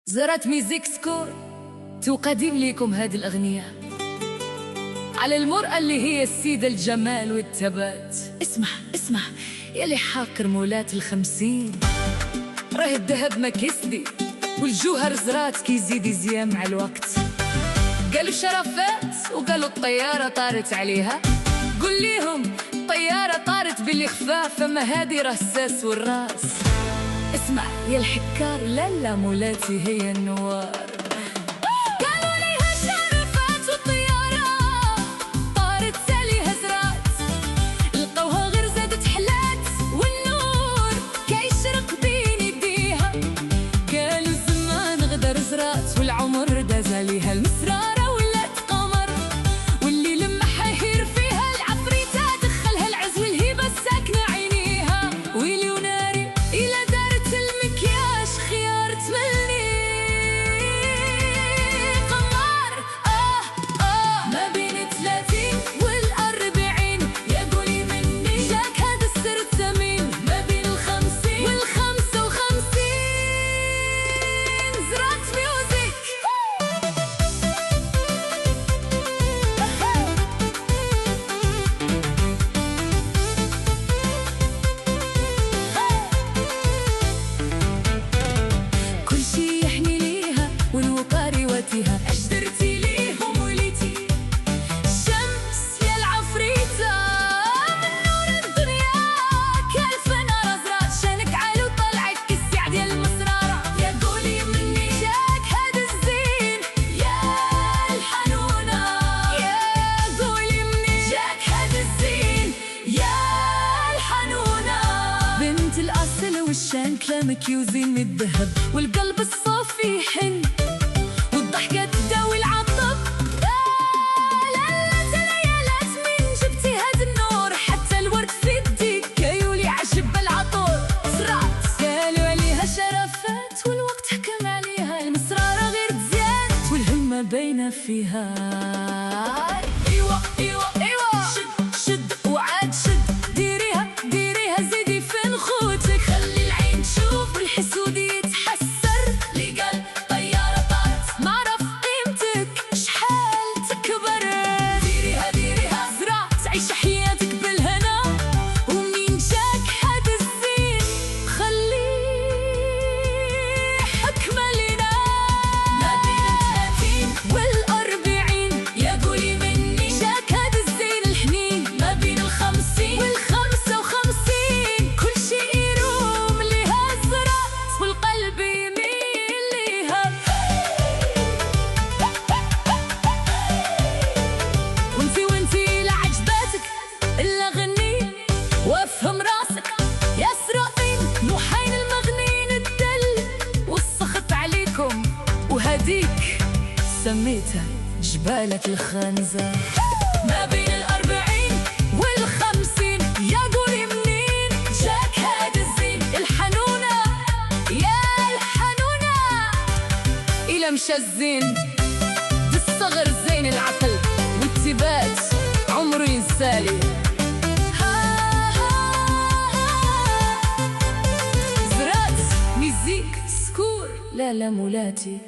زرت ميزيك سكور تقدم لكم هذه الأغنية على المرأة اللي هي السيدة الجمال والثبات. اسمع يلي حاقر مولات ال50، راه الذهب ما كيسدي والجوهر زرات كيزيد يزيان مع الوقت. قالوا شرفات وقالوا الطيارة طارت عليها، قول ليهم الطيارة طارت باللي خفاف، فما هادي راه الساس والراس. اسمع يا الحكار، لا مولاتي هي النوار. قالوا ليها شرفات والطيارة طارت ساليها زرات، لقوها غير زادت حلات والنور كيشرق بين يديها. قالوا الزمان غدر زرات والعمر داز عليها المسرارة ولات قمر، واللي لما حيهير فيها العفريتة دخلها العز والهيبة الساكنة عينيها. ويلي وناري إلى دارت المكياج خيار تملي قمر. ما بين 30 وال40 يا قولي مني جاك هذا السر الثمين، ما بين 50 وال55 زرعت ميوزك. كل شي يحني ليها والوقار يواتيها، أجدرتي ليهم وليتي الشمس يا العفريتة من نور الدنيا كالفنار زرات. شانك عالي وطلعك السعد يا المسرارة، يا قولي مني جاك هذا الزين يا الحنونة. يا قولي مني جاك هذا الزين يا الحنونة. بنت الأصل والشان كلامك يوزين من الذهب والقلب الصافي يحن والضحكة تداوي العطب. لا تليالات من جبتي هاد النور، حتى الورد في يديك كيولي عجب العطور. زرعت قالوا عليها شرفات والوقت حكم عليها المسرارة غير تزيان والهمة باينة فيها. ايوه شد وعاد شد، ديريها زيدي في نخوتك، خلي العين تشوف والحسود يتحسر. اللي قال طيارة طارت معرف قيمتك شحال تكبر. ديريها زرعت عيش حياتك بالهنا، ومنين جاك هذا الزين خليه حكمة لنا. ما بين 30 وال40 يا قولي مني جاك هذا الزين الحنين، ما بين 50 وال55 كل شي يروم ليها زرعت والقلب يميل ليها. وانتي لعجباتك إلا غني وافهم راسك يا سرائين، مو حين المغنين الدل والسخط عليكم، وهديك سميتها جبالك الخنزة. ما بين 40 وال50 يا قولي منين جاك هذا الزين الحنونة يا الحنونة. إلى مشى الزين بالصغر زين العقل والثبات عمره ينسالي. زرات ميزيك سكور لا مولاتي.